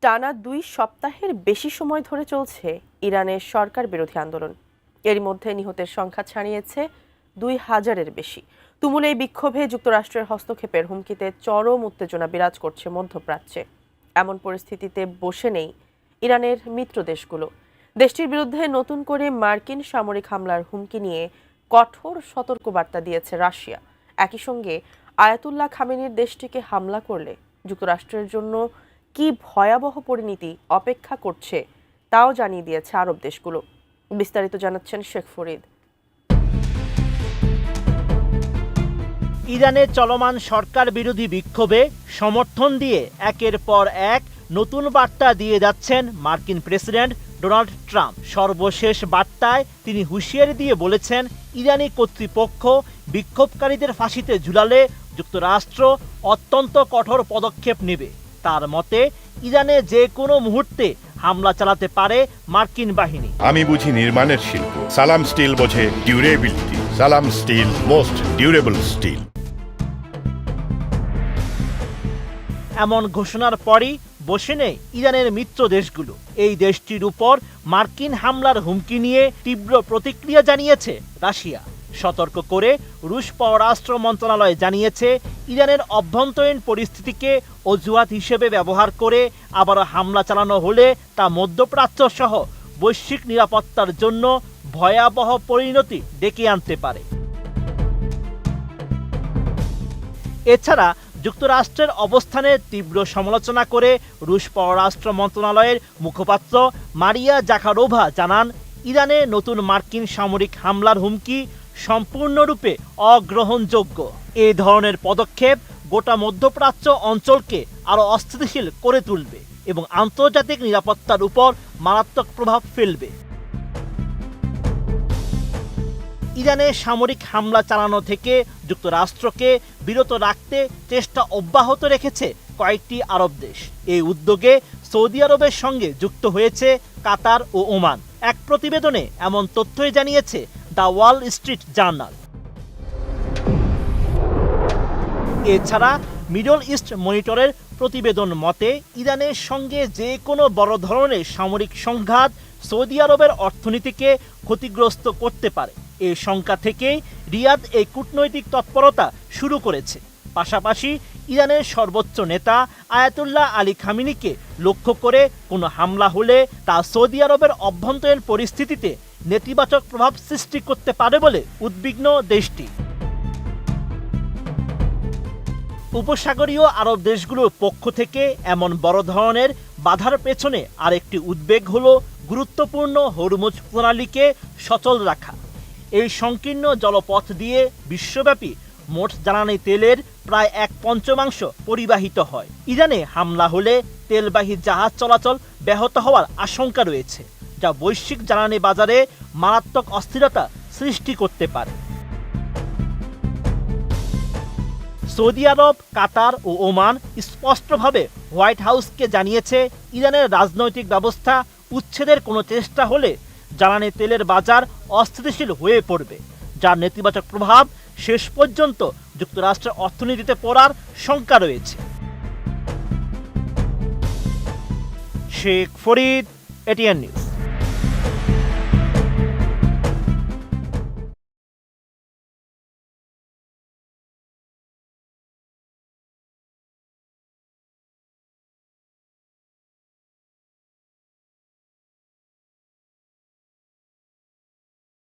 টানা 2 সপ্তাহের বেশি সময় ধরে চলছে ইরানের সরকার বিরোধী আন্দোলন। এর মধ্যে নিহতের সংখ্যা ছাড়িয়েছে 2000-এর বেশি। তুমুল এই বিক্ষোভে যুক্তরাষ্ট্রের হস্তক্ষেপের হুমকিতে চরম উত্তেজনা বিরাজ করছে মধ্যপ্রাচ্যে। এমন পরিস্থিতিতে বসে নেই ইরানের মিত্র দেশগুলো। দেশটির বিরুদ্ধে নতুন করে মার্কিন সামরিক হামলার হুমকি নিয়ে কঠোর সতর্কবার্তা দিয়েছে রাশিয়া। একই সঙ্গে আয়াতুল্লাহ খামেনির দেশটিকে হামলা করলে যুক্তরাষ্ট্রের জন্য কি ভয়াবহ পরিণতি অপেক্ষা করছে তাও জানিয়ে দিয়েছে আরব দেশগুলো। বিস্তারিত জানাচ্ছেন শেখ ফরিদ। ইরানের চলমান সরকার বিরোধী বিক্ষোভে সমর্থন দিয়ে একের পর এক নতুন বার্তা দিয়ে যাচ্ছেন মার্কিন প্রেসিডেন্ট ডোনাল্ড ট্রাম্প। সর্বশেষ বার্তায় তিনি হুঁশিয়ারি দিয়ে বলেছেন, ইরানি কর্তৃপক্ষ বিক্ষোভকারীদের ফাঁসিতে ঝুলালে যুক্তরাষ্ট্র অত্যন্ত কঠোর পদক্ষেপ নেবে। তার মতে ইরানে যে কোনো মুহূর্তে হামলা চালাতে পারে মার্কিন বাহিনী। আমি বুঝি নির্মাণের শিল্প, সালাম স্টিল বোঝে ডিউরেবিলিটি। সালাম স্টিল, মোস্ট ডিউরেবল স্টিল। এমন ঘোষণার পরই বসে নেই ইরানের মিত্র দেশগুলো। এই দেশটির উপর মার্কিন হামলার হুমকি নিয়ে তীব্র প্রতিক্রিয়া জানিয়েছে রাশিয়া। সতর্ক করে রুশ পররাষ্ট্র মন্ত্রণালয় জানিয়েছে, ইরানের অভ্যন্তরীণ পরিস্থিতিকে অজুহাত হিসেবে ব্যবহার করে আবারও হামলা চালানো হলে তা মধ্যপ্রাচ্য সহ বৈশ্বিক নিরাপত্তার জন্য ভয়াবহ পরিণতি ডেকে আনতে পারে। এছাড়া যুক্তরাষ্ট্রের অবস্থানের তীব্র সমালোচনা করে রুশ পররাষ্ট্র মন্ত্রণালয়ের মুখপাত্র মারিয়া জাখারোভা জানান, ইরানে নতুন মার্কিন সামরিক হামলার হুমকি সম্পূর্ণরূপে অগ্রহণযোগ্য। এই ধরনের পদক্ষেপ গোটা মধ্যপ্রাচ্য অঞ্চলকে আরও অস্থিতিশীল করে তুলবে এবং আন্তর্জাতিক নিরাপত্তার উপর মারাত্মক প্রভাব ফেলবে। ইরানে সামরিক হামলা চালানো থেকে যুক্তরাষ্ট্রকে বিরত রাখতে চেষ্টা অব্যাহত রেখেছে কয়েকটি আরব দেশ। এই উদ্যোগে সৌদি আরবের সঙ্গে যুক্ত হয়েছে কাতার ও ওমান। এক প্রতিবেদনে এমন তথ্যই জানিয়েছে দ্য ওয়াল স্ট্রিট জার্নাল। এছাড়া মিডল ইস্ট মনিটরের প্রতিবেদন মতে, ইরানের সঙ্গে যে কোনো বড় ধরনের সামরিক সংঘাত সৌদি আরবের অর্থনীতিকে ক্ষতিগ্রস্ত করতে পারে। এই শঙ্কা থেকেই রিয়াদ এই কূটনৈতিক তৎপরতা শুরু করেছে। পাশাপাশি ইরানের সর্বোচ্চ নেতা আয়াতুল্লাহ আলী খামেনিকে লক্ষ্য করে কোনো হামলা হলে তা সৌদি আরবের অভ্যন্তরীণ পরিস্থিতিতে নেতিবাচক প্রভাব সৃষ্টি করতে পারে বলে উদ্বিগ্ন দেশটি। উপসাগরীয় আরব দেশগুলোর পক্ষ থেকে এমন বড় ধরনের বাধার পেছনে আরেকটি উদ্বেগ হলো গুরুত্বপূর্ণ হরমুজ প্রণালীকে সচল রাখা। এই সংকীর্ণ জলপথ দিয়ে বিশ্বব্যাপী মোট জ্বালানি তেলের প্রায় 1/5 পরিবাহিত হয়। ইরানে হামলা হলে তেলবাহী জাহাজ চলাচল ব্যাহত হওয়ার আশঙ্কা রয়েছে, যা বৈশ্বিক জ্বালানি বাজারে মারাত্মক অস্থিরতা সৃষ্টি করতে পারে। সৌদি আরব, কাতার ও ওমান স্পষ্টভাবে হোয়াইট হাউসকে জানিয়েছে, ইরানের রাজনৈতিক ব্যবস্থা উচ্ছেদের কোনো চেষ্টা হলে জ্বালানি তেলের বাজার অস্থিতিশীল হয়ে পড়বে, যার নেতিবাচক প্রভাব শেষ পর্যন্ত যুক্তরাষ্ট্রের অর্থনীতিতে পড়ার শঙ্কা রয়েছে। Sheikh Farid, ATN news.